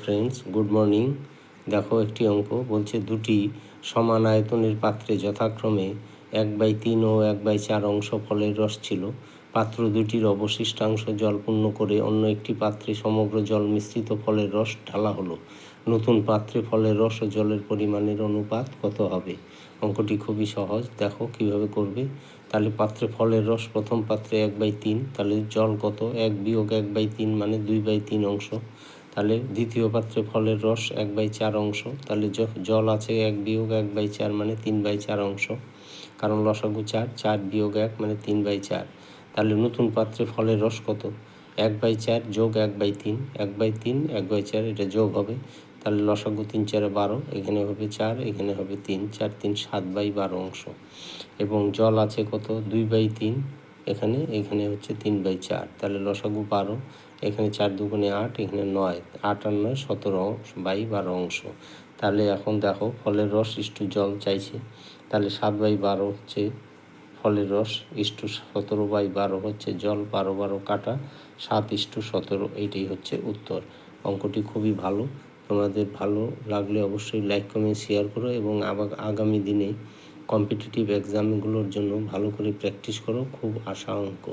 Friends, good morning. দেখো একটি অঙ্ক বলছে দুটি সমান আয়তনের পাত্রে যথাক্রমে 1/3 ও 1/4 অংশ ফলের রস ছিল। পাত্র দুটির অবশিষ্টাংশ জল পূর্ণ করে অন্য একটি পাত্রে সমগ্র জল মিশ্রিত ফলের রস ঢালা হলো। নতুন পাত্রে ফলের রস ও জলের পরিমাণের অনুপাত কত হবে? অঙ্কটি খুবই সহজ, দেখো কিভাবে করবে। তাহলে পাত্রে ফলের রস প্রথম পাত্রে 1/3, তাহলে জল কত? 1 বিয়োগ 1/3 মানে 2/3 অংশ। তাহলে দ্বিতীয় পাত্রে ফলের রস 1/4 অংশ, তাহলে জল আছে 1 বিয়োগ 1/4 মানে 3/4 অংশ, কারণ লসাগু 4, 4 বিয়োগ 1 মানে 3/4। তাহলে নতুন পাত্রে ফলের রস কত? 1/4 যোগ 1/3, 1/3 1/4, এটা যোগ হবে। তাহলে লসাগু 3 4 12, এখানে হবে 4, এখানে হবে 3, 4 3 7/12 অংশ। এবং জল আছে কত? 2/3, এখানে হচ্ছে 3/4, তাহলে লসাগু 12, এখানে 4 দুগুণে 8, এখানে 9, 8 আর 9 17/12 অংশ। তাহলে এখন দেখো ফলের রস ইস্টু জল চাইছে, তাহলে 7/12 হচ্ছে ফলের রস ইস্টু 17/12 হচ্ছে জল, 12 12 কাটা, 7:17, এইটাই হচ্ছে উত্তর। অঙ্কটি খুবই ভালো, তোমাদের ভালো লাগলে অবশ্যই লাইক কমেন্ট শেয়ার করো এবং আগামী দিনে কম্পিটিটিভ এক্সামগুলোর জন্য ভালো করে প্র্যাকটিস করো। খুব আশা অঙ্ক।